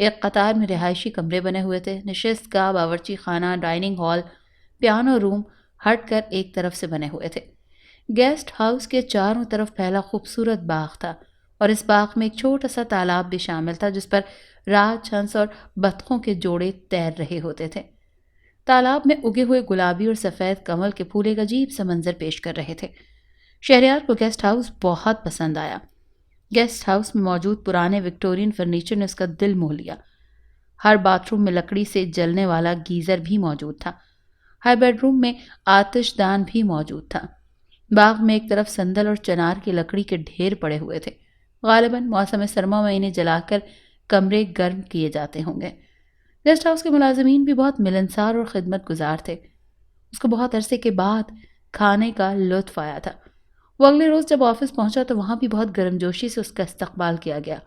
ایک قطار میں رہائشی کمرے بنے ہوئے تھے، نشست گاہ، باورچی خانہ، ڈائننگ ہال، پیانو روم ہٹ کر ایک طرف سے بنے ہوئے تھے۔ گیسٹ ہاؤس کے چاروں طرف پھیلا خوبصورت باغ تھا، اور اس باغ میں ایک چھوٹا سا تالاب بھی شامل تھا جس پر راج ہنس اور بطخوں کے جوڑے تیر رہے ہوتے تھے۔ تالاب میں اگے ہوئے گلابی اور سفید کمل کے پھول ایک عجیب سا منظر پیش کر رہے تھے۔ شہریار کو گیسٹ ہاؤس بہت پسند آیا۔ گیسٹ ہاؤس میں موجود پرانے وکٹورین فرنیچر نے اس کا دل موہ لیا۔ ہر باتھ روم میں لکڑی سے جلنے والا گیزر بھی موجود تھا۔ ہر بیڈ روم میں آتش دان بھی موجود تھا۔ باغ میں ایک طرف سندل اور چنار کی لکڑی کے ڈھیر پڑے ہوئے تھے۔ غالباً موسم سرما میں انہیں جلا کر کمرے گرم کیے جاتے ہوں گے۔ گیسٹ ہاؤس کے ملازمین بھی بہت ملنسار اور خدمت گزار تھے۔ اس کو بہت عرصے کے بعد کھانے کا لطف آیا تھا۔ وہ اگلے روز جب آفس پہنچا تو وہاں بھی بہت گرم جوشی سے اس کا استقبال کیا گیا۔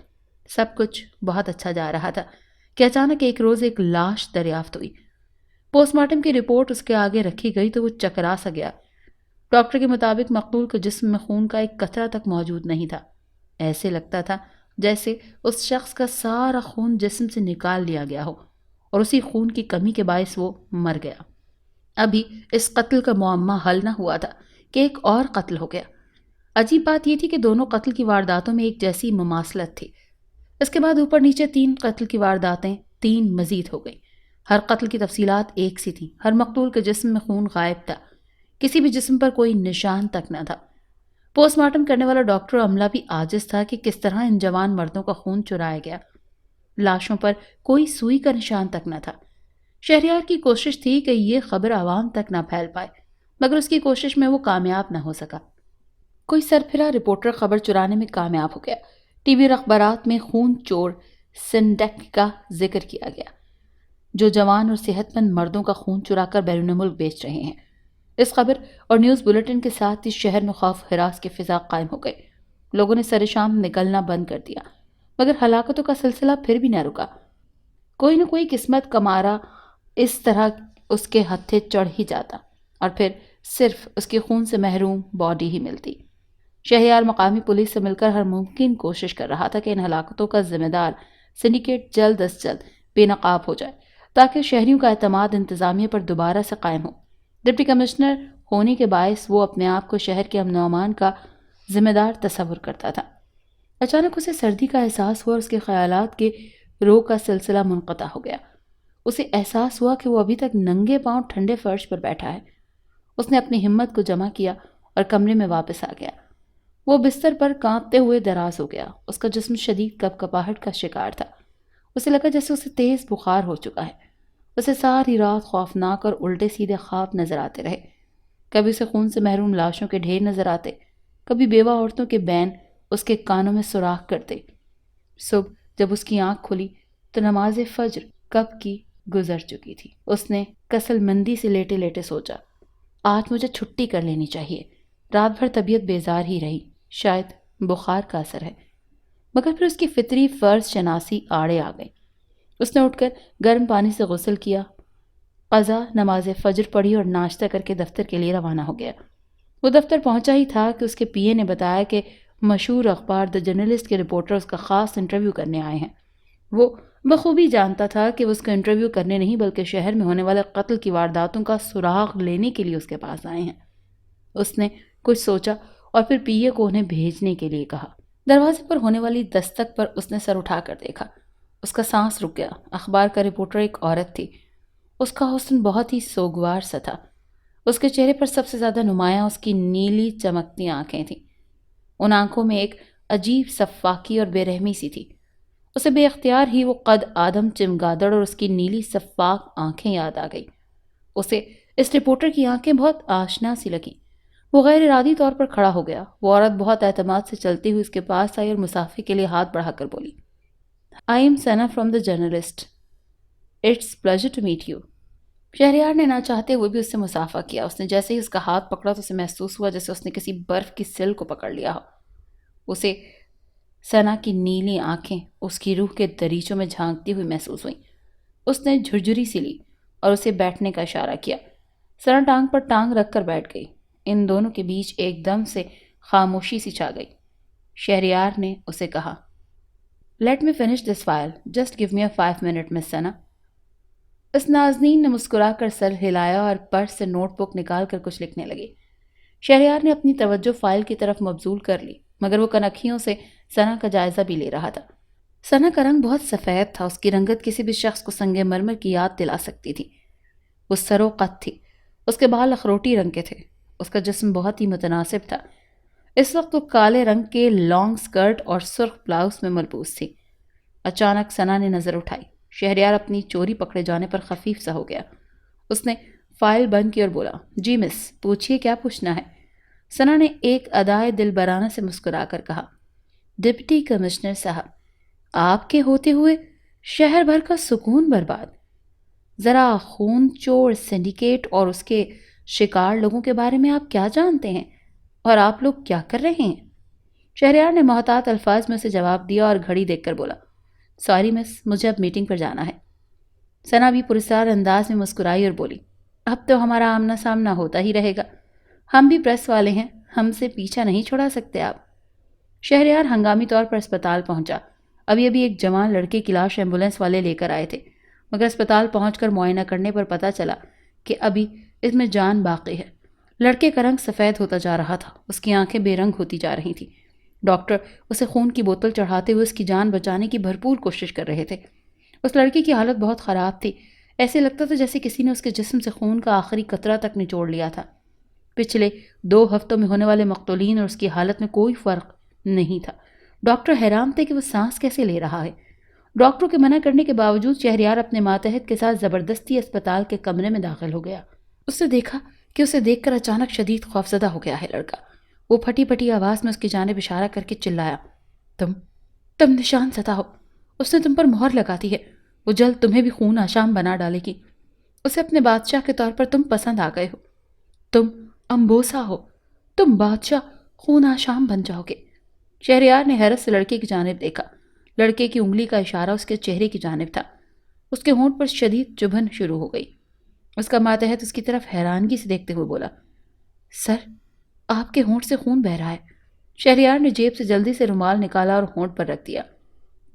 سب کچھ بہت اچھا جا رہا تھا کہ اچانک ایک روز ایک لاش دریافت ہوئی۔ پوسٹ مارٹم کی رپورٹ اس کے آگے رکھی گئی تو وہ چکرا سا گیا۔ ڈاکٹر کے مطابق مقتول کے جسم میں خون کا ایک قطرہ تک موجود نہیں تھا۔ ایسے لگتا تھا جیسے اس شخص کا سارا خون جسم سے نکال لیا گیا ہو اور اسی خون کی کمی کے باعث وہ مر گیا۔ ابھی اس قتل کا معمہ حل نہ ہوا تھا کہ ایک اور قتل ہو گیا۔ عجیب بات یہ تھی کہ دونوں قتل کی وارداتوں میں ایک جیسی مماثلت تھی۔ اس کے بعد اوپر نیچے 3 قتل کی وارداتیں 3 مزید ہو گئیں۔ ہر قتل کی تفصیلات ایک سی تھیں۔ ہر مقتول کے جسم میں خون غائب تھا، کسی بھی جسم پر کوئی نشان تک نہ تھا۔ پوسٹ مارٹم کرنے والا ڈاکٹر عملہ بھی عاجز تھا کہ کس طرح ان جوان مردوں کا خون چرایا گیا۔ لاشوں پر کوئی سوئی کا نشان تک نہ تھا۔ شہریار کی کوشش تھی کہ یہ خبر عوام تک نہ پھیل پائے، مگر اس کی کوشش میں وہ کامیاب نہ ہو سکا۔ کوئی سرپھرا رپورٹر خبر چرانے میں کامیاب ہو گیا۔ ٹی وی اور اخبارات میں خون چور سنڈیک کا ذکر کیا گیا، جو جوان اور صحت مند مردوں کا خون چرا کر بیرون ملک بیچ رہے ہیں۔ اس خبر اور نیوز بلیٹن کے ساتھ ہی شہر میں خوف ہراس کی فضا قائم ہو گئی۔ لوگوں نے سر شام نکلنا بند کر دیا، مگر ہلاکتوں کا سلسلہ پھر بھی نہ رکا۔ کوئی نہ کوئی قسمت کا مارا اس طرح اس کے ہتھے چڑھ ہی جاتا اور پھر صرف اس کی خون سے محروم باڈی ہی ملتی۔ شہریار مقامی پولیس سے مل کر ہر ممکن کوشش کر رہا تھا کہ ان ہلاکتوں کا ذمہ دار سنڈیکیٹ جلد از جلد بے نقاب ہو جائے تاکہ شہریوں کا اعتماد انتظامیہ پر دوبارہ سے قائم ہو۔ ڈپٹی کمشنر ہونے کے باعث وہ اپنے آپ کو شہر کے امن و امان کا ذمہ دار تصور کرتا تھا۔ اچانک اسے سردی کا احساس ہوا اور اس کے خیالات کے رو کا سلسلہ منقطع ہو گیا۔ اسے احساس ہوا کہ وہ ابھی تک ننگے پاؤں ٹھنڈے فرش پر بیٹھا ہے۔ اس نے اپنی ہمت کو جمع کیا اور کمرے میں واپس آ گیا۔ وہ بستر پر کانپتے ہوئے دراز ہو گیا۔ اس کا جسم شدید کپکپاہٹ کا شکار تھا۔ اسے لگا جیسے اسے تیز بخار ہو چکا ہے۔ اسے ساری رات خوفناک اور الٹے سیدھے خواب نظر آتے رہے۔ کبھی اسے خون سے محروم لاشوں کے ڈھیر نظر آتے، کبھی بیوہ عورتوں کے بین اس کے کانوں میں سوراخ کرتے۔ صبح جب اس کی آنکھ کھلی تو نماز فجر کب کی گزر چکی تھی۔ اس نے کسل مندی سے لیٹے لیٹے سوچا، آج مجھے چھٹی کر لینی چاہیے۔ رات بھر طبیعت بیزار ہی رہی، شاید بخار کا اثر ہے۔ مگر پھر اس کی فطری فرض شناسی آڑے آ گئی۔ اس نے اٹھ کر گرم پانی سے غسل کیا، قضا نماز فجر پڑھی اور ناشتہ کر کے دفتر کے لیے روانہ ہو گیا۔ وہ دفتر پہنچا ہی تھا کہ اس کے پی اے نے بتایا کہ مشہور اخبار دی جرنلسٹ کے رپورٹر اس کا خاص انٹرویو کرنے آئے ہیں۔ وہ بخوبی جانتا تھا کہ وہ اس کا انٹرویو کرنے نہیں بلکہ شہر میں ہونے والے قتل کی وارداتوں کا سراغ لینے کے لیے اس کے پاس آئے ہیں۔ اس نے کچھ سوچا اور پھر پی اے کو انہیں بھیجنے کے لیے کہا۔ دروازے پر ہونے والی دستک پر اس نے سر اٹھا کر دیکھا۔ اس کا سانس رک گیا۔ اخبار کا رپورٹر ایک عورت تھی۔ اس کا حسن بہت ہی سوگوار سا تھا۔ اس کے چہرے پر سب سے زیادہ نمایاں اس کی نیلی چمکتی آنکھیں تھیں۔ ان آنکھوں میں ایک عجیب صفاکی اور بے رحمی سی تھی۔ اسے بے اختیار ہی وہ قد آدم چمگادڑ اور اس کی نیلی صفاک آنکھیں یاد آ گئی۔ اسے اس رپورٹر کی آنکھیں بہت آشنا سی لگیں۔ وہ غیر ارادی طور پر کھڑا ہو گیا۔ وہ عورت بہت اعتماد سے چلتی ہوئی اس کے پاس آئی اور مسافے کے لیے ہاتھ بڑھا کر بولی، I am Sana from the journalist. It's pleasure to meet you. Shahryar نے نہ چاہتے ہوئے بھی اس سے مسافہ کیا۔ اس نے جیسے ہی اس کا ہاتھ پکڑا تو اسے محسوس ہوا جیسے اس نے کسی برف کی سل کو پکڑ لیا ہو۔ اسے سنا کی نیلی آنکھیں اس کی روح کے دریچوں میں جھانکتی ہوئی محسوس ہوئیں۔ اس نے جھرجھری سی لی اور اسے بیٹھنے کا اشارہ کیا۔ سنا ٹانگ پر ٹانگ رکھ کر بیٹھ گئی۔ ان دونوں کے بیچ ایک دم سے خاموشی سی چھا گئی۔ شہریار نے اسے کہا، let me finish this file, just give me a 5 minute miss Sana. اس نازنین نے مسکرا کر سر ہلایا اور پرس سے نوٹ بک نکال کر کچھ لکھنے لگی۔ شہریار نے اپنی توجہ فائل کی طرف مبذول کر لی، مگر وہ کنکھیوں سے ثنا کا جائزہ بھی لے رہا تھا۔ ثنا کا رنگ بہت سفید تھا، اس کی رنگت کسی بھی شخص کو سنگ مرمر کی یاد دلا سکتی تھی۔ وہ سرو قد تھی، اس کے بال اخروٹی رنگ کے تھے، اس کا جسم بہت ہی متناسب تھا۔ اس وقت وہ کالے رنگ کے لانگ سکرٹ اور سرخ بلاؤز میں ملبوس تھی۔ اچانک ثنا نے نظر اٹھائی۔ شہریار اپنی چوری پکڑے جانے پر خفیف سا ہو گیا۔ اس نے فائل بند کی اور بولا، جی مس، پوچھئے کیا پوچھنا ہے؟ ثنا نے ایک ادائے دل برانہ سے مسکرا کر کہا، ڈپٹی کمشنر صاحب، آپ کے ہوتے ہوئے شہر بھر کا سکون برباد۔ ذرا خون چور سنڈیکیٹ اور اس کے شکار لوگوں کے بارے میں آپ کیا جانتے ہیں، اور آپ لوگ کیا کر رہے ہیں؟ شہریار نے محتاط الفاظ میں اسے جواب دیا اور گھڑی دیکھ کر بولا، سوری مس، مجھے اب میٹنگ پر جانا ہے۔ ثنا بھی پراسرار انداز میں مسکرائی اور بولی، اب تو ہمارا آمنا سامنا ہوتا ہی رہے گا، ہم بھی پریس والے ہیں، ہم سے پیچھا نہیں چھڑا سکتے آپ۔ شہریار ہنگامی طور پر اسپتال پہنچا۔ ابھی ایک جوان لڑکے کی لاش ایمبولینس والے لے کر آئے تھے، مگر اسپتال پہنچ کر معائنہ کرنے پر پتہ چلا کہ ابھی اس میں جان باقی ہے۔ لڑکے کا رنگ سفید ہوتا جا رہا تھا، اس کی آنکھیں بے رنگ ہوتی جا رہی تھیں۔ ڈاکٹر اسے خون کی بوتل چڑھاتے ہوئے اس کی جان بچانے کی بھرپور کوشش کر رہے تھے۔ اس لڑکے کی حالت بہت خراب تھی، ایسے لگتا تھا جیسے کسی نے اس کے جسم سے خون کا آخری قطرہ تک نچوڑ لیا تھا۔ پچھلے 2 ہفتوں میں ہونے والے مقتولین اور اس کی حالت میں کوئی فرق نہیں تھا۔ ڈاکٹر حیران تھے کہ وہ سانس کیسے لے رہا ہے۔ ڈاکٹروں کے منع کرنے کے باوجود شہریار اپنے ماتحت کے ساتھ زبردستی اسپتال کے کمرے میں داخل ہو گیا۔ اس نے دیکھا کہ اسے دیکھ کر اچانک شدید خوفزدہ ہو گیا ہے لڑکا۔ وہ پھٹی پھٹی آواز میں اس کی جانب اشارہ کر کے چلایا، تم نشان زدہ ہو، اس نے تم پر مہر لگا دی ہے، وہ جلد تمہیں بھی خون آشام بنا ڈالے گی۔ اسے اپنے بادشاہ کے طور پر تم پسند آ گئے ہو، تم امبوسا ہو، تم بادشاہ خون آشام بن جاؤ گے۔ شہریار نے حیرت سے لڑکے کی جانب دیکھا۔ لڑکے کی انگلی کا اشارہ اس کے چہرے کی جانب تھا۔ اس کے ہونٹ پر شدید چبھن شروع ہو گئی۔ اس کا ماتحت اس کی طرف حیرانگی سے دیکھتے ہوئے بولا، سر، آپ کے ہونٹ سے خون بہہ رہا ہے۔ شہریار نے جیب سے جلدی سے رومال نکالا اور ہونٹ پر رکھ دیا۔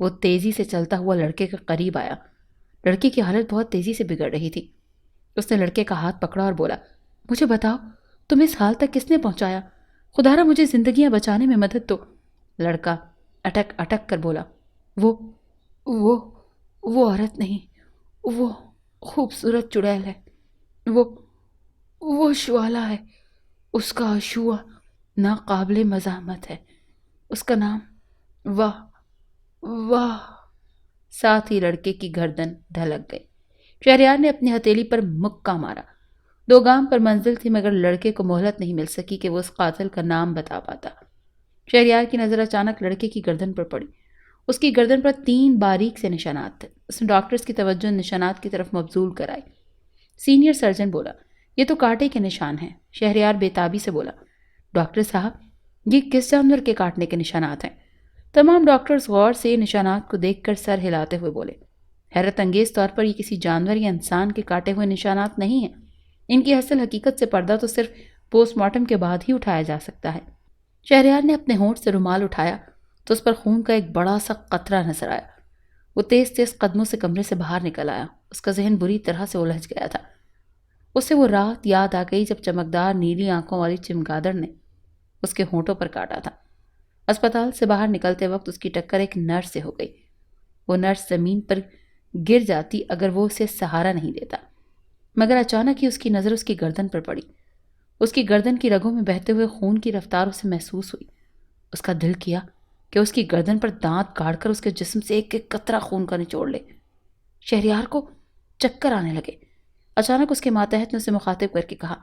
وہ تیزی سے چلتا ہوا لڑکے کے قریب آیا۔ لڑکے کی حالت بہت تیزی سے بگڑ رہی تھی۔ اس نے لڑکے کا ہاتھ پکڑا اور بولا، مجھے بتاؤ، تم اس حال تک کس نے پہنچایا؟ خدا را مجھے زندگیاں بچانے میں مدد دو۔ لڑکا اٹک اٹک کر بولا، وہ عورت نہیں، وہ خوبصورت چڑیل ہے، وہ شوالا ہے، اس کا اشوا ناقابل مزاحمت ہے، اس کا نام واہ۔ ساتھ ہی لڑکے کی گردن ڈھلک گئی۔ شہریار نے اپنی ہتھیلی پر مکہ مارا۔ 2 گام پر منزل تھی، مگر لڑکے کو مہلت نہیں مل سکی کہ وہ اس قاتل کا نام بتا پاتا۔ شہریار کی نظر اچانک لڑکے کی گردن پر پڑی۔ اس کی گردن پر 3 باریک سے نشانات تھے۔ اس نے ڈاکٹرز کی توجہ نشانات کی طرف مبذول کرائی۔ سینئر سرجن بولا، یہ تو کانٹے کے نشان ہیں۔ شہریار بےتابی سے بولا، ڈاکٹر صاحب، یہ کس جانور کے کاٹنے کے نشانات ہیں؟ تمام ڈاکٹرز غور سے نشانات کو دیکھ کر سر ہلاتے ہوئے بولے، حیرت انگیز طور پر یہ کسی جانور یا انسان کے کاٹے ہوئے نشانات نہیں ہیں۔ ان کی اصل حقیقت سے پردہ تو صرف پوسٹ مارٹم کے بعد ہی اٹھایا جا سکتا ہے۔ شہریار نے اپنے ہونٹ سے رومال اٹھایا تو اس پر خون کا ایک بڑا سا قطرہ نظر آیا۔ وہ تیز تیز قدموں سے کمرے سے باہر نکل آیا۔ اس کا ذہن بری طرح سے الجھ گیا تھا۔ اسے وہ رات یاد آ گئی جب چمکدار نیلی آنکھوں والی چمگادڑ نے اس کے ہونٹوں پر کاٹا تھا۔ اسپتال سے باہر نکلتے وقت اس کی ٹکر ایک نرس سے ہو گئی۔ وہ نرس زمین پر گر جاتی اگر وہ اسے سہارا نہیں دیتا، مگر اچانک ہی اس کی نظر اس کی گردن پر پڑی۔ اس کی گردن کی رگوں میں بہتے ہوئے خون کی رفتار اسے محسوس ہوئی۔ اس کا دل کیا کہ اس کی گردن پر دانت گاڑ کر اس کے جسم سے ایک ایک قطرہ خون کا نچوڑ لے۔ شہریار کو چکر آنے لگے۔ اچانک اس کے ماتحت نے اسے مخاطب کر کے کہا،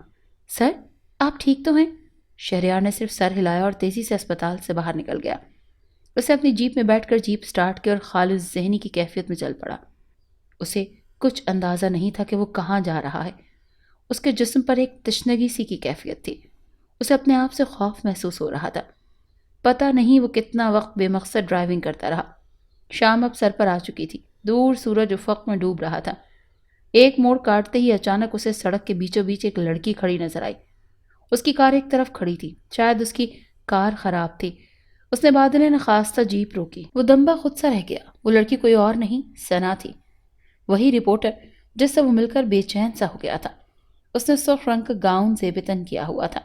سر، آپ ٹھیک تو ہیں؟ شہریار نے صرف سر ہلایا اور تیزی سے اسپتال سے باہر نکل گیا۔ اسے اپنی جیپ میں بیٹھ کر جیپ سٹارٹ کی اور خالص ذہنی کی کیفیت میں چل پڑا۔ اسے کچھ اندازہ نہیں تھا کہ وہ کہاں جا رہا ہے۔ اس کے جسم پر ایک تشنگی سی کی کیفیت تھی۔ اسے اپنے آپ سے خوف محسوس ہو رہا تھا۔ پتہ نہیں وہ کتنا وقت بے مقصد ڈرائیونگ کرتا رہا۔ شام اب سر پر آ چکی تھی۔ دور سورج افق میں ڈوب رہا تھا۔ ایک موڑ کاٹتے ہی اچانک اسے سڑک کے بیچوں بیچ ایک لڑکی کھڑی نظر آئی۔ اس کی کار ایک طرف کھڑی تھی۔ شاید اس کی کار خراب تھی۔ اس نے بادل نخواستہ جیپ روکی۔ وہ دمبا خود سا رہ گیا۔ وہ لڑکی کوئی اور نہیں، ثنا تھی، وہی رپورٹر جس سے وہ مل کر بے چین سا ہو گیا تھا۔ اس نے سرخ رنگ کا گاؤن زیبتن کیا ہوا تھا۔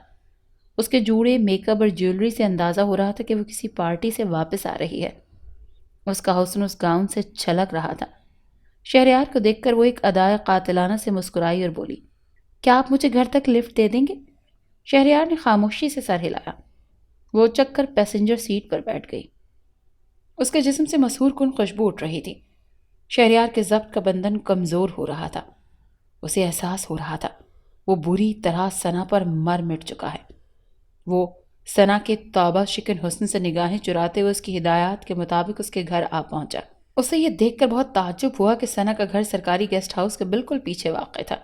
اس کے جوڑے، میک اپ اور جیولری سے اندازہ ہو رہا تھا کہ وہ کسی پارٹی سے واپس آ رہی ہے۔ اس کا حسن اس گاؤن سے چھلک رہا تھا۔ شہریار کو دیکھ کر وہ ایک ادائے قاتلانہ سے مسکرائی اور بولی، کیا آپ مجھے گھر تک لفٹ دے دیں گے؟ شہریار نے خاموشی سے سر ہلایا۔ وہ اچک کر پیسنجر سیٹ پر بیٹھ گئی۔ اس کے جسم سے مسحور کن خوشبو اٹھ رہی تھی۔ شہریار کے ضبط کا بندھن کمزور ہو رہا تھا۔ اسے احساس ہو رہا تھا وہ بری طرح ثنا پر مر مٹ چکا ہے۔ وہ ثنا کے توبہ شکن حسن سے نگاہیں چراتے ہوئے اس کی ہدایات کے مطابق اس کے گھر آ پہنچا۔ اسے یہ دیکھ کر بہت تعجب ہوا کہ ثنا کا گھر سرکاری گیسٹ ہاؤس کے بالکل پیچھے واقع تھا۔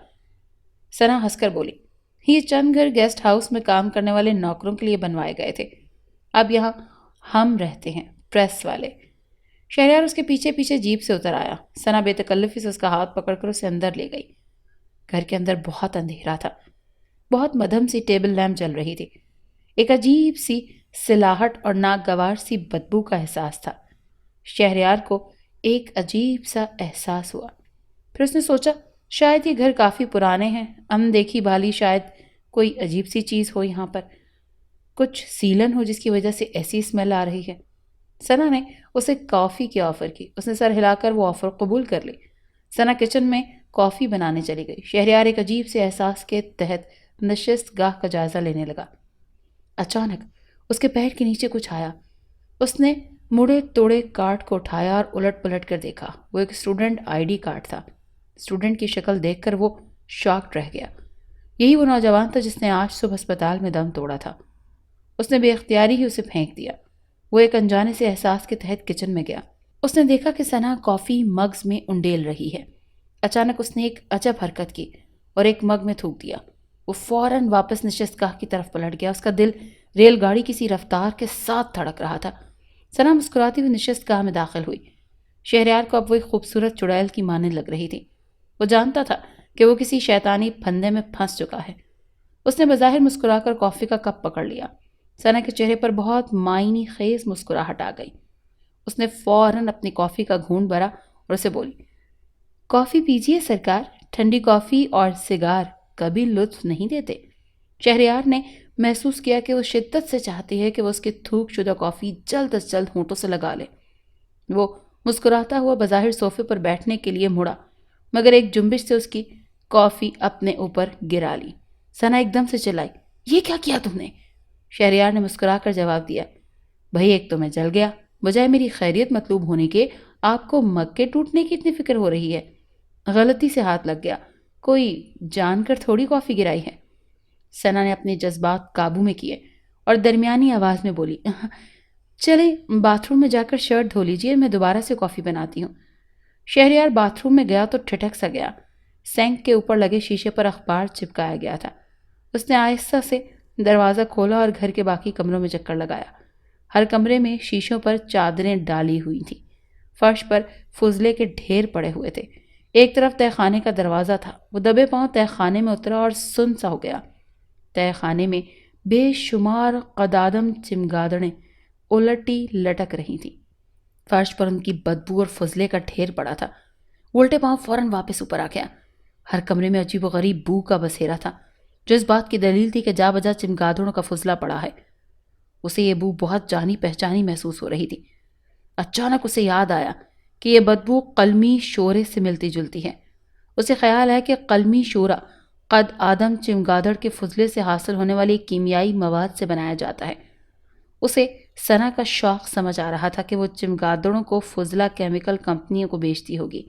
ثنا ہنس کر بولی، یہ چند گھر گیسٹ ہاؤس میں کام کرنے والے نوکروں کے لیے بنوائے گئے تھے، اب یہاں ہم رہتے ہیں، پریس والے۔ شہریار اس کے پیچھے پیچھے جیپ سے اتر آیا۔ ثنا بے تکلفی سے اس کا ہاتھ پکڑ کر اسے اندر لے گئی۔ گھر کے اندر بہت اندھیرا تھا۔ بہت مدھم سی ٹیبل لیمپ جل رہی تھی۔ ایک عجیب سی سلاہٹ اور ناگوار سی بدبو کا احساس تھا۔ شہریار کو ایک عجیب سا احساس ہوا۔ پھر اس نے سوچا شاید یہ گھر کافی پرانے ہیں، دیکھی بھالی شاید کوئی عجیب سی چیز ہو یہاں پر، کچھ سیلن ہو جس کی وجہ سے ایسی اسمیل آ رہی ہے۔ ثنا نے اسے کافی کی آفر کی۔ اس نے سر ہلا کر وہ آفر قبول کر لی۔ ثنا کچن میں کافی بنانے چلی گئی۔ شہریار ایک عجیب سے احساس کے تحت نشست گاہ کا جائزہ لینے لگا۔ اچانک اس کے پیر کے نیچے کچھ آیا۔ اس نے مڑے توڑے کارڈ کو اٹھایا اور الٹ پلٹ کر دیکھا۔ وہ ایک اسٹوڈنٹ آئی ڈی کارڈ تھا۔ اسٹوڈنٹ کی شکل دیکھ کر وہ شاکڈ رہ گیا۔ یہی وہ نوجوان تھا جس نے آج صبح ہسپتال میں دم توڑا تھا۔ اس نے بے اختیاری ہی اسے پھینک دیا۔ وہ ایک انجانے سے احساس کے تحت کچن میں گیا۔ اس نے دیکھا کہ ثنا کافی مگز میں انڈیل رہی ہے۔ اچانک اس نے ایک عجب حرکت کی اور ایک مگ میں تھوک دیا۔ وہ فوراً واپس نشست گاہ کی طرف پلٹ گیا۔ اس کا دل ریل گاڑی کسی رفتار کے ساتھ دھڑک رہا تھا۔ ثنا مسکراتی ہوئی نشست گاہ میں داخل ہوئی۔ شہریار کو اب وہ ایک خوبصورت چڑیل کی مانند لگ رہی تھی۔ وہ جانتا تھا کہ وہ کسی شیطانی پھندے میں پھنس چکا ہے۔ اس نے بظاہر مسکرا کر کافی کا کپ پکڑ لیا۔ ثنا کے چہرے پر بہت معنی خیز مسکراہٹ آ گئی۔ اس نے فوراً اپنی کافی کا گھونٹ بھرا اور اسے بولی، کافی پیجیے سرکار، ٹھنڈی کافی اور سگار کبھی لطف نہیں دیتے۔ شہریار نے محسوس کیا کہ وہ شدت سے چاہتی ہے کہ وہ اس کی تھوک شدہ کافی جلد از جلد ہونٹوں سے لگا لے۔ وہ مسکراتا ہوا بظاہر صوفے پر بیٹھنے کے لیے مڑا، مگر ایک جنبش سے اس کی کافی اپنے اوپر گرا لی۔ ثنا ایک دم سے چلائی، یہ کیا کیا تم نے؟ شہریار نے مسکرا کر جواب دیا، بھائی ایک تو میں جل گیا، بجائے میری خیریت مطلوب ہونے کے آپ کو مگ کے ٹوٹنے کی اتنی فکر ہو رہی ہے۔ غلطی سے ہاتھ لگ گیا، کوئی جان کر تھوڑی کافی گرائی ہے۔ ثنا نے اپنے جذبات قابو میں کیے اور درمیانی آواز میں بولی، چلیں باتھ روم میں جا کر شرٹ دھو لیجیے، میں دوبارہ سے کافی بناتی ہوں۔ شہریار باتھ روم میں گیا تو ٹھٹک سا گیا۔ سینک کے اوپر لگے شیشے پر اخبار چپکایا گیا تھا۔ اس نے آہستہ سے دروازہ کھولا اور گھر کے باقی کمروں میں چکر لگایا۔ ہر کمرے میں شیشوں پر چادریں ڈالی ہوئی تھیں۔ فرش پر فضلے کے ڈھیر پڑے ہوئے تھے۔ ایک طرف تہہ خانے کا دروازہ تھا۔ وہ دبے پاؤں تہہ خانے میں اترا اور سن سا ہو گیا۔ تہہ خانے میں بے شمار قدادم چمگادڑیں الٹی لٹک رہی تھیں۔ فرش پر ان کی بدبو اور فضلے کا ڈھیر پڑا تھا۔ الٹے پاؤں فوراً واپس اوپر آ گیا۔ ہر کمرے میں عجیب و غریب بو کا بسیرا تھا، جو اس بات کی دلیل تھی کہ جا بجا چمگادڑوں کا فضلہ پڑا ہے۔ اسے یہ بو بہت جانی پہچانی محسوس ہو رہی تھی۔ اچانک اسے یاد آیا کہ یہ بدبو قلمی شورے سے ملتی جلتی ہے۔ اسے خیال ہے کہ قلمی شورا قد آدم چمگادڑ کے فضلے سے حاصل ہونے والی کیمیائی مواد سے بنایا جاتا ہے۔ اسے ثنا کا شوق سمجھ آ رہا تھا کہ وہ چمگادڑوں کو فضلہ کیمیکل کمپنیوں کو بیچتی ہوگی،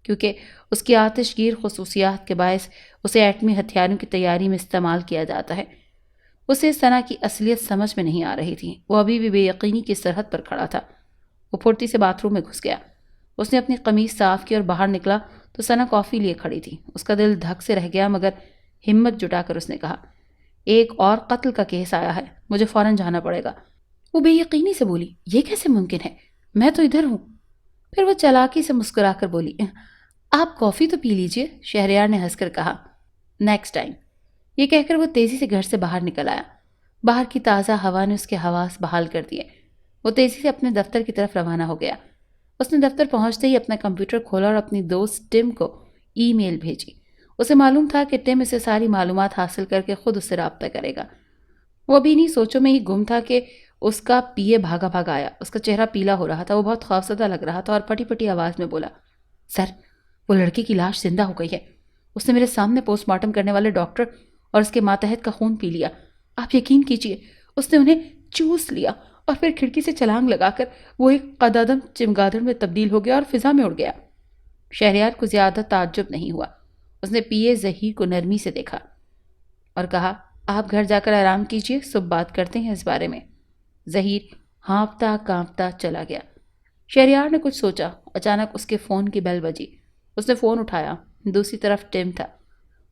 کیونکہ اس کی آتش گیر خصوصیات کے باعث اسے ایٹمی ہتھیاروں کی تیاری میں استعمال کیا جاتا ہے۔ اسے ثنا کی اصلیت سمجھ میں نہیں آ رہی تھی۔ وہ ابھی بھی بے یقینی کی سرحد پر کھڑا تھا۔ وہ پھرتی سے باتھ روم میں گھس گیا۔ اس نے اپنی قمیض صاف کی اور باہر نکلا تو ثنا کافی لیے کھڑی تھی۔ اس کا دل دھک سے رہ گیا، مگر ہمت جٹا کر اس نے کہا، ایک اور قتل کا کیس آیا ہے، مجھے فوراً جانا پڑے گا۔ وہ بے یقینی سے بولی، یہ کیسے ممکن ہے؟ میں تو ادھر ہوں۔ پھر وہ چالاکی سے مسکرا کر بولی، آپ کافی تو پی لیجئے۔ شہریار نے ہنس کر کہا، نیکسٹ ٹائم۔ یہ کہہ کر وہ تیزی سے گھر سے باہر نکل آیا۔ باہر کی تازہ ہوا نے اس کے حواس بحال کر دیے۔ وہ تیزی سے اپنے دفتر کی طرف روانہ ہو گیا۔ اس نے دفتر پہنچتے ہی اپنا کمپیوٹر کھولا اور اپنی دوست ٹم کو ای میل بھیجی۔ اسے معلوم تھا کہ ٹم اسے ساری معلومات حاصل کر کے خود اس سے رابطہ کرے گا۔ وہ ابھی انہی سوچوں میں ہی گم تھا کہ اس کا پی اے بھاگا بھاگا آیا۔ اس کا چہرہ پیلا ہو رہا تھا، وہ بہت خوفزدہ لگ رہا تھا اور پھٹی پھٹی آواز میں بولا، سر، وہ لڑکے کی لاش زندہ ہو گئی ہے۔ اس نے میرے سامنے پوسٹ مارٹم کرنے والے ڈاکٹر اور اس کے ماتحت کا خون پی لیا۔ آپ یقین کیجئے، اس نے انہیں چوس لیا اور پھر کھڑکی سے چھلانگ لگا کر وہ ایک قدادم چمگادڑ میں تبدیل ہو گیا اور فضا میں اڑ گیا۔ شہریار کو زیادہ تعجب نہیں ہوا۔ اس نے پی اے ظہیر کو نرمی سے دیکھا اور کہا، آپ گھر جا کر آرام کیجئے، صبح بات کرتے ہیں اس بارے میں۔ ظہیر ہانپتا کانپتا چلا گیا۔ شہریار نے کچھ سوچا، اچانک اس کے فون کی بیل بجی۔ اس نے فون اٹھایا، دوسری طرف ٹم تھا۔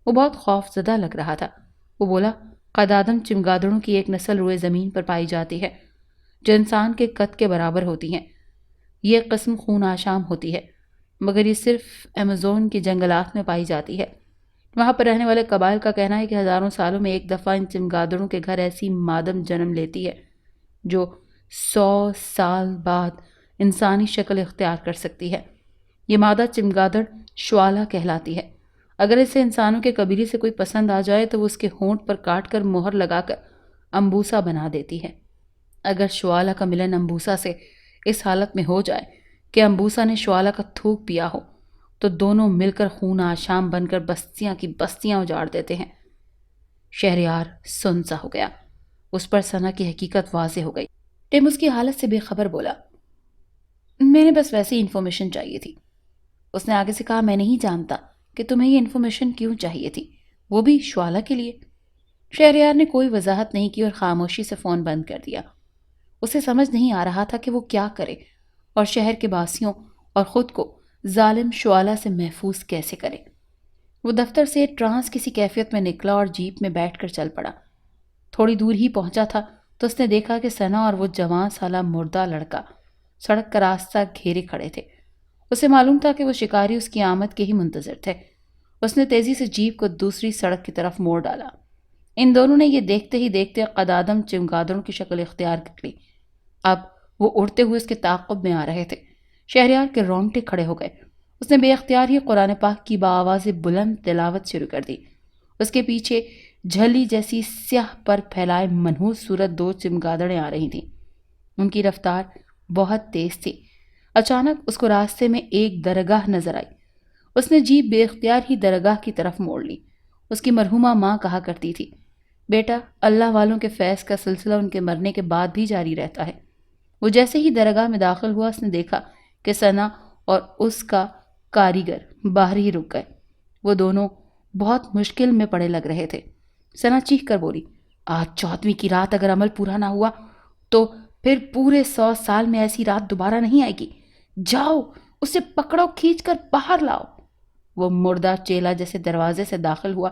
وہ بہت خوف زدہ لگ رہا تھا۔ وہ بولا، قدادم چمگادڑوں کی ایک نسل روئے زمین پر پائی جاتی ہے جو انسان کے قد کے برابر ہوتی ہیں۔ یہ قسم خون آشام ہوتی ہے، مگر یہ صرف ایمیزون کے جنگلات میں پائی جاتی ہے۔ وہاں پر رہنے والے قبائل کا کہنا ہے کہ ہزاروں سالوں میں ایک دفعہ ان چمگادڑوں کے گھر ایسی مادم جنم لیتی ہے جو 100 سال بعد انسانی شکل اختیار کر سکتی ہے۔ یہ مادہ چمگادڑ شوالا کہلاتی ہے۔ اگر اسے انسانوں کے قبیلے سے کوئی پسند آ جائے تو وہ اس کے ہونٹ پر کاٹ کر مہر لگا کر امبوسا بنا دیتی ہے۔ اگر شوالا کا ملن امبوسا سے اس حالت میں ہو جائے کہ امبوسا نے شوالا کا تھوک پیا ہو تو دونوں مل کر خون آشام بن کر بستیاں کی بستیاں اجاڑ دیتے ہیں۔ شہریار سن سا ہو گیا۔ اس پر ثنا کی حقیقت واضح ہو گئی۔ ٹم اس کی حالت سے بے خبر بولا، میں نے بس ویسی انفارمیشن چاہیے تھی۔ اس نے آگے سے کہا، میں نہیں جانتا کہ تمہیں یہ انفارمیشن کیوں چاہیے تھی، وہ بھی شوالا کے لیے۔ شہریار نے کوئی وضاحت نہیں کی اور خاموشی سے فون بند کر دیا۔ اسے سمجھ نہیں آ رہا تھا کہ وہ کیا کرے اور شہر کے باسیوں اور خود کو ظالم شوالا سے محفوظ کیسے کرے۔ وہ دفتر سے ٹرانس کسی کیفیت میں نکلا اور جیپ میں بیٹھ کر چل پڑا۔ تھوڑی دور ہی پہنچا تھا تو اس نے دیکھا کہ ثنا اور وہ جوان سالہ مردہ لڑکا سڑک کا راستہ گھیرے کھڑے تھے۔ اسے معلوم تھا کہ وہ شکاری اس کی آمد کے ہی منتظر تھے۔ اس نے تیزی سے جیپ کو دوسری سڑک کی طرف موڑ ڈالا۔ ان دونوں نے یہ دیکھتے ہی دیکھتے قدادم چمگادڑوں کی شکل اختیار کر لی۔ اب وہ اڑتے ہوئے اس کے تعاقب میں آ رہے تھے۔ شہریار کے رونگٹے کھڑے ہو گئے۔ اس نے بے اختیار ہی قرآن پاک کی بآواز بلند تلاوت شروع کر دی۔ اس کے پیچھے جھلی جیسی سیاہ پر پھیلائے منحوس صورت دو چمگادڑیں آ رہی تھیں۔ ان کی رفتار بہت تیز تھی۔ اچانک اس کو راستے میں ایک درگاہ نظر آئی۔ اس نے جیپ بے اختیار ہی درگاہ کی طرف موڑ لی۔ اس کی مرحومہ ماں کہا کرتی تھی، بیٹا، اللہ والوں کے فیض کا سلسلہ ان کے مرنے کے بعد بھی جاری رہتا ہے۔ وہ جیسے ہی درگاہ میں داخل ہوا، اس نے دیکھا کہ ثنا اور اس کا کاریگر باہر ہی رک گئے۔ وہ دونوں بہت مشکل میں پڑے لگ رہے تھے۔ ثنا چیخ کر بولی، آج 14ویں کی رات اگر عمل پورا نہ ہوا تو پھر پورے 100 سال میں ایسی رات دوبارہ نہیں آئے گی۔ جاؤ، اسے پکڑو، کھینچ کر باہر لاؤ۔ وہ مردہ چیلا جیسے دروازے سے داخل ہوا،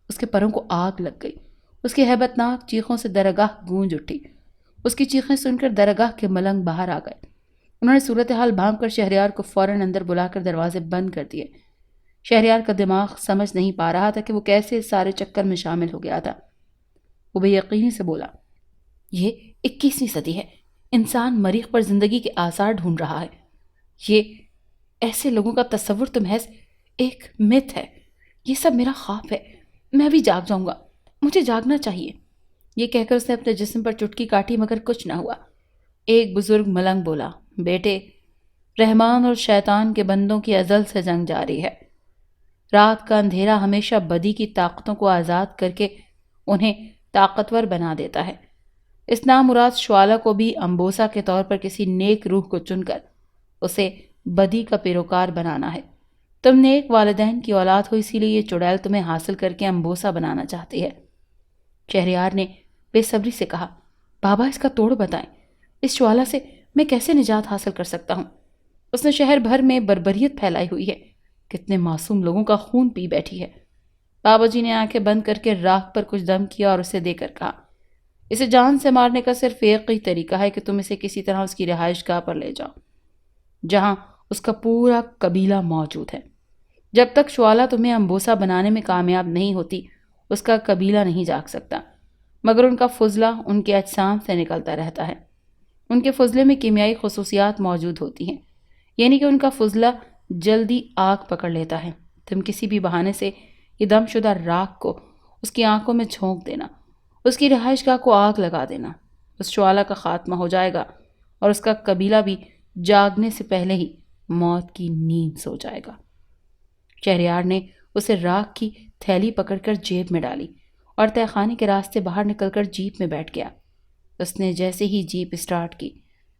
اس کے پروں کو آگ لگ گئی۔ اس کی ہیبت ناک چیخوں سے درگاہ گونج اٹھی۔ اس کی چیخیں سن کر درگاہ کے ملنگ باہر آ گئے۔ انہوں نے صورتحال بھانپ کر شہریار کو فوراً اندر بلا کر دروازے بند کر دیے۔ شہریار کا دماغ سمجھ نہیں پا رہا تھا کہ وہ کیسے اس سارے چکر میں شامل ہو گیا تھا۔ وہ بے یقینی سے بولا، یہ 21ویں صدی ہے۔ انسان مریخ پر زندگی کے آثار ڈھونڈ رہا ہے۔ یہ ایسے لوگوں کا تصور تو محض ایک مت ہے۔ یہ سب میرا خواب ہے۔ میں بھی جاگ جاؤں گا، مجھے جاگنا چاہیے۔ یہ کہہ کر اس نے اپنے جسم پر چٹکی کاٹی، مگر کچھ نہ ہوا۔ ایک بزرگ ملنگ بولا، بیٹے، رحمان اور شیطان کے بندوں کی ازل سے جنگ جاری ہے۔ رات کا اندھیرا ہمیشہ بدی کی طاقتوں کو آزاد کر کے انہیں طاقتور بنا دیتا ہے۔ اس نامراد شوالا کو بھی امبوسا کے طور پر کسی نیک روح کو چن کر اسے بدی کا پیروکار بنانا ہے۔ تم نیک والدین کی اولاد ہو، اسی لیے یہ چڑیل تمہیں حاصل کر کے امبوسا بنانا چاہتی ہے۔ شہریار نے بے صبری سے کہا، بابا، اس کا توڑ بتائیں۔ اس شوالا سے میں کیسے نجات حاصل کر سکتا ہوں؟ اس نے شہر بھر میں بربریت پھیلائی ہوئی ہے، کتنے معصوم لوگوں کا خون پی بیٹھی ہے۔ بابا جی نے آنکھیں بند کر کے راکھ پر کچھ دم کیا اور اسے دے کر کہا، اسے جان سے مارنے کا صرف ایک ہی طریقہ ہے کہ تم اسے کسی طرح اس کی رہائش گاہ پر لے جاؤ، جہاں اس کا پورا قبیلہ موجود ہے۔ جب تک شوالا تمہیں امبوسا بنانے میں کامیاب نہیں ہوتی، اس کا قبیلہ نہیں جاگ سکتا، مگر ان کا فضلہ ان کے اجسام سے نکلتا رہتا ہے۔ ان کے فضلے میں کیمیائی خصوصیات موجود ہوتی ہیں، یعنی کہ ان کا فضلہ جلدی آگ پکڑ لیتا ہے۔ تم کسی بھی بہانے سے یہ دم شدہ راکھ کو اس کی آنکھوں میں جھونک دینا، اس کی رہائش گاہ کو آگ لگا دینا، اس شعلہ کا خاتمہ ہو جائے گا اور اس کا قبیلہ بھی جاگنے سے پہلے ہی موت کی نیند سو جائے گا۔ شہریار نے اسے راکھ کی تھیلی پکڑ کر جیب میں ڈالی اور تہہ خانے کے راستے باہر نکل کر جیپ میں بیٹھ گیا۔ اس نے جیسے ہی جیپ اسٹارٹ کی،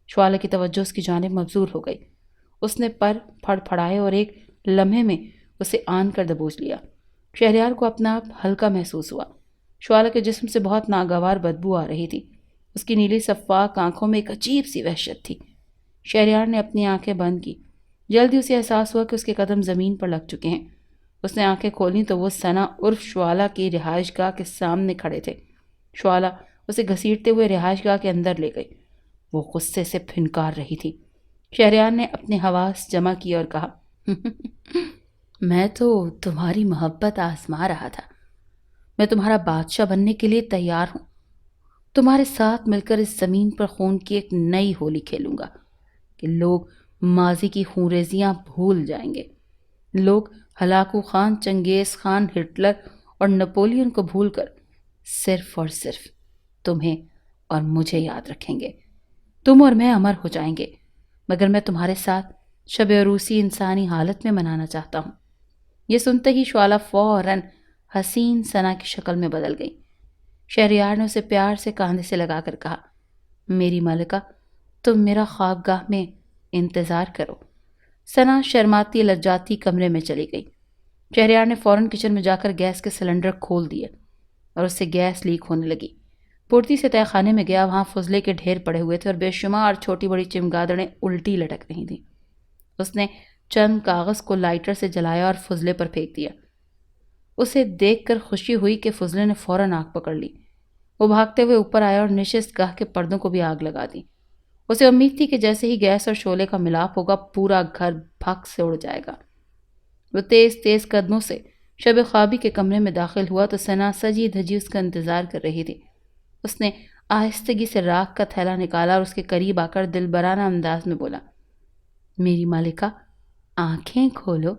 شعلہ کی توجہ اس کی جانب مبذول ہو گئی۔ اس نے پر پھڑ پھڑائے اور ایک لمحے میں اسے آن کر دبوچ لیا۔ شہریار کو اپنا آپ ہلکا محسوس ہوا۔ شعلہ کے جسم سے بہت ناگوار بدبو آ رہی تھی۔ اس کی نیلی شفاف آنکھوں میں ایک عجیب سی وحشت تھی۔ شہریار نے اپنی آنکھیں بند کی۔ جلدی اسے احساس ہوا کہ اس کے قدم زمین پر لگ چکے ہیں۔ اس نے آنکھیں کھولیں تو وہ ثنا عرف شعلہ کی رہائش گاہ کے سامنے کھڑے تھے۔ شعلہ اسے گھسیٹتے ہوئے رہائش گاہ کے اندر لے گئی۔ وہ غصے سے پھنکار رہی تھی۔ شہریار نے اپنے حواس جمع کیے اور کہا، میں تو تمہاری محبت آزما رہا تھا۔ میں تمہارا بادشاہ بننے کے لیے تیار ہوں۔ تمہارے ساتھ مل کر اس زمین پر خون کی ایک نئی ہولی کھیلوں گا کہ لوگ ماضی کی خونریزیاں بھول جائیں گے۔ لوگ ہلاکو خان، چنگیز خان، ہٹلر اور نپولین کو بھول کر صرف اور صرف تمہیں اور مجھے یاد رکھیں گے۔ تم اور میں امر ہو جائیں گے، مگر میں تمہارے ساتھ شب عروسی انسانی حالت میں منانا چاہتا ہوں۔ یہ سنتے ہی شعلہ فوراً حسین ثنا کی شکل میں بدل گئی۔ شہریار نے اسے پیار سے کاندھے سے لگا کر کہا، میری ملکہ، تم میرا خوابگاہ میں انتظار کرو۔ ثنا شرماتی لجاتی کمرے میں چلی گئی۔ شہریار نے فوراً کچن میں جا کر گیس کے سلنڈر کھول دیے اور اس سے گیس لیک ہونے لگی۔ پھرتی سے تہہ خانے میں گیا۔ وہاں فضلے کے ڈھیر پڑے ہوئے تھے اور بے شمار چھوٹی بڑی چمگادڑیں الٹی لٹک رہی تھیں۔ اس نے چند کاغذ کو لائٹر سے جلایا اور فضلے پر پھینک دیا۔ اسے دیکھ کر خوشی ہوئی کہ فضلے نے فوراً آگ پکڑ لی۔ وہ بھاگتے ہوئے اوپر آیا اور نشست گاہ کے پردوں کو بھی آگ لگا دی۔ اسے امید تھی کہ جیسے ہی گیس اور شعلے کا ملاپ ہوگا پورا گھر بھگ سے اڑ جائے گا۔ وہ تیز تیز قدموں سے شب خوابی کے کمرے میں داخل ہوا تو ثنا سجی دھجی اس کا انتظار کر رہی تھی۔ اس نے آہستگی سے راکھ کا تھیلا نکالا اور اس کے قریب آ کر دلبرانہ انداز میں بولا، میری ملکہ، آنکھیں کھولو۔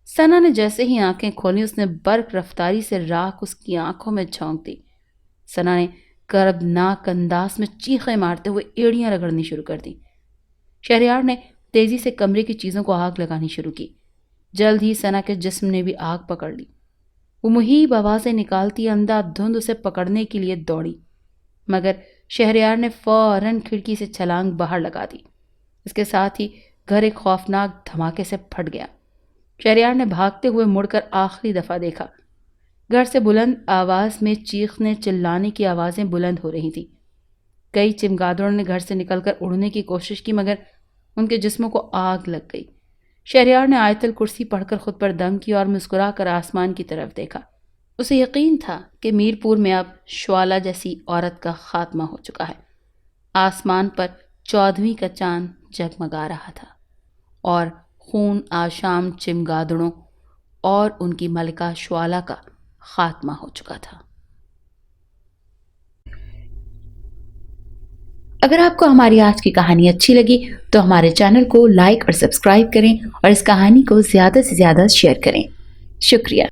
ثنا نے جیسے ہی آنکھیں کھولی اس نے برق رفتاری سے راکھ اس کی آنکھوں میں جھونک دی۔ ثنا نے کربناک انداز میں چیخیں مارتے ہوئے ایڑیاں رگڑنی شروع کر دی۔ شہریار نے تیزی سے کمرے کی چیزوں کو آگ لگانی شروع کی۔ جلد ہی ثنا کے جسم نے بھی آگ پکڑ لی۔ وہ مہیب آوازیں نکالتی اندھا دھند اسے پکڑنے کے لیے دوڑی، مگر شہریار نے فوراً کھڑکی سے چھلانگ باہر لگا دی۔ اس کے ساتھ ہی گھر ایک خوفناک دھماکے سے پھٹ گیا۔ شہریار نے بھاگتے ہوئے مڑ کر آخری دفعہ دیکھا۔ گھر سے بلند آواز میں چیخنے چلانے کی آوازیں بلند ہو رہی تھیں۔ کئی چمگادڑوں نے گھر سے نکل کر اڑنے کی کوشش کی مگر ان کے جسموں کو آگ لگ گئی۔ شہریار نے آیت الکرسی پڑھ کر خود پر دم کیا اور مسکرا کر آسمان کی طرف دیکھا۔ اسے یقین تھا کہ میر پور میں اب شعلہ جیسی عورت کا خاتمہ ہو چکا ہے۔ آسمان پر 14ویں کا چاند جگمگا رہا تھا اور خون آشام چمگادڑوں اور ان کی ملکہ شعلہ کا خاتمہ ہو چکا تھا۔ اگر آپ کو ہماری آج کی کہانی اچھی لگی تو ہمارے چینل کو لائک اور سبسکرائب کریں اور اس کہانی کو زیادہ سے زیادہ شیئر کریں۔ شکریہ۔